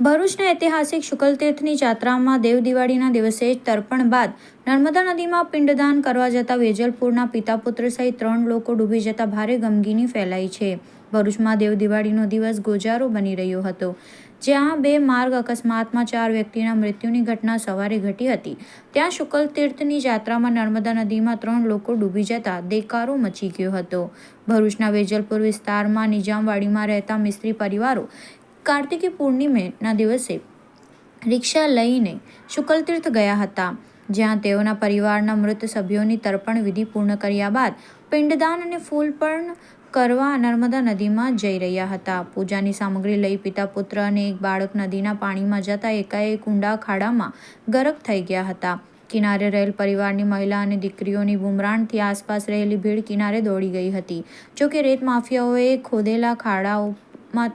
ભરૂચના ઐતિહાસિક શુકલતીર્થની જાત્રામાં દેવ દિવાળીના દિવસે તર્પણ બાદ નર્મદા નદીમાં પિંડદાન કરવા જતા વેજલપુરના પિતા પુત્ર સહિત 3 લોકો ડૂબી જતા ભારે ગમગીની ફેલાઈ છે. ભરૂચમાં દેવ દિવાળીનો દિવસ ગોજારો બની રહ્યો હતો, જ્યાં 2 માર્ગ અકસ્માતમાં 4 વ્યક્તિના મૃત્યુની ઘટના સવારે ઘટી હતી. ત્યાં શુકલતીર્થની જાત્રામાં નર્મદા નદીમાં 3 લોકો ડૂબી જતા દેકારો મચી ગયો હતો. ભરૂચના વેજલપુર વિસ્તારમાં નિજામવાડીમાં રહેતા મિસ્ત્રી પરિવારો કાર્તિકી પૂર્ણિમાના દિવસે રિક્ષા લઈને શુકલતીર્થ ગયા હતા, જ્યાં તેઓના પરિવારના મૃત સભ્યોની તર્પણ વિધિ પૂર્ણ કર્યા બાદ પિંડદાન અને ફૂલપણ કરવા નર્મદા નદીમાં જઈ રહ્યા હતા. પૂજાની સામગ્રી લઈ પિતા પુત્ર અને એક બાળક નદીના પાણીમાં જતા એકાએક ઊંડા ખાડામાં ગરક થઈ ગયા હતા. કિનારે રહેલ પરિવારની મહિલા અને દીકરીઓની બુમરાણથી આસપાસ રહેલી ભીડ કિનારે દોડી ગઈ હતી. જોકે રેત માફિયાઓએ ખોદેલા ખાડાઓમાં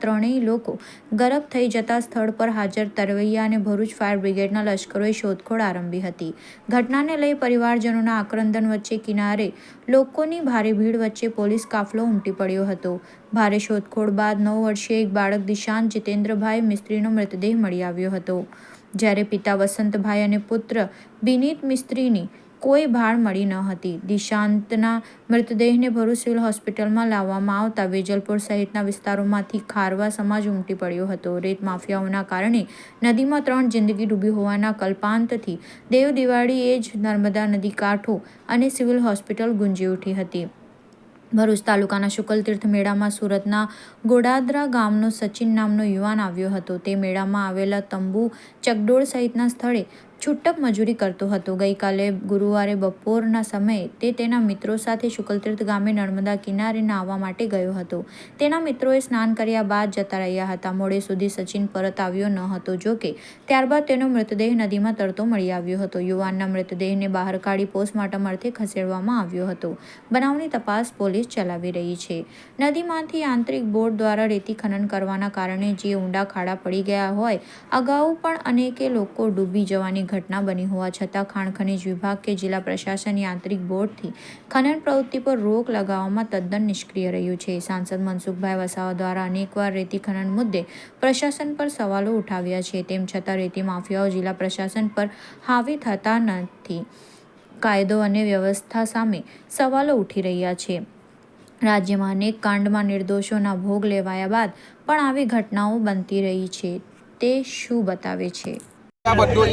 3 લોકો ગરક થઈ જતા સ્થળ પર હાજર તરવૈયા અને ભરૂચ ફાયર બ્રિગેડના લશ્કરોએ શોધખોળ આરંભી હતી. ઘટનાને લઈ પરિવારજનોના આક્રંદન વચ્ચે કિનારે લોકોની ભારે ભીડ વચ્ચે પોલીસ કાફલો ઉમટી પડ્યો હતો. ભારે શોધખોળ બાદ 9 વર્ષીય એક બાળક દિશાંત જીતેન્દ્રભાઈ મિસ્ત્રીનો મૃતદેહ મળી આવ્યો હતો, જ્યારે પિતા વસંતભાઈ અને પુત્ર બિનીત મિસ્ત્રીની કોઈ ભાળ મળી ન હતી. દિશાંતના મૃતદેહને ભરૂચ સિવિલ હોસ્પિટલમાં લાવવામાં આવતા વેજલપુર સહિતના વિસ્તારોમાંથી ખારવા સમાજ ઉમટી પડ્યો હતો. રેત માફિયાઓના કારણે નદીમાં 3 જિંદગી ડૂબી હોવાના કલ્પાંતથી દેવ દિવાળી એ જ નર્મદા નદી કાંઠો અને સિવિલ હોસ્પિટલ ગુંજી ઉઠી હતી. ભરૂચ તાલુકાના શુકલતીર્થ મેળામાં સુરતના ગોડાદરા ગામનો સચિન નામનો યુવાન આવ્યો હતો. તે મેળામાં આવેલા તંબુ, ચકડોળ સહિતના સ્થળે છૂટક મજૂરી કરતો હતો. ગઈકાલે ગુરુવારે બપોરના સમયે તે તેના મિત્રો સાથે શુકલતીર્થ ગામે નર્મદા કિનારે નાહવા માટે ગયો હતો. તેના મિત્રોએ સ્નાન કર્યા બાદ જતા રહ્યા હતા. મોડે સુધી સચિન પરત આવ્યો ન હતો. જોકે ત્યારબાદ તેનો મૃતદેહ નદીમાં તરતો મળી આવ્યો હતો. યુવાનના મૃતદેહને બહાર કાઢી પોસ્ટમોર્ટમ અર્થે ખસેડવામાં આવ્યો હતો. બનાવની તપાસ પોલીસ ચલાવી રહી છે. નદીમાંથી આંતરિક બોટ દ્વારા રેતી ખનન કરવાના કારણે જે ઊંડા ખાડા પડી ગયા હોય, અગાઉ પણ અનેકે લોકો ડૂબી જવાની ઘટના બની હોવા છતાં ખાણ ખનીજ વિભાગ કે જિલ્લા પ્રશાસન યાંત્રિક બોટથી ખનન પ્રવૃત્તિ પર રોક લગાવવામાં તદ્દન નિષ્ક્રિય રહ્યું છે. સાંસદ મનસુખભાઈ વસાવા દ્વારા અનેકવાર રેતી ખનન મુદ્દે પ્રશાસન પર સવાલો ઉઠાવ્યા છે. તેમ છતાં રેતી માફિયાઓ જિલ્લા પ્રશાસન પર હાવી થતા નથી. કાયદો અને વ્યવસ્થા સામે સવાલો ઉઠી રહ્યા છે. રાજ્યમાં અનેક કાંડમાં નિર્દોષોના ભોગ લેવાયા બાદ પણ આવી ઘટનાઓ બનતી રહી છે. તે શું બતાવે છે? બધું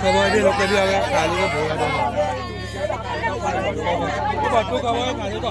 ખબર છે લોકો બી હવે ખાલી તો ભોળા બધું ખબર ખાલી તો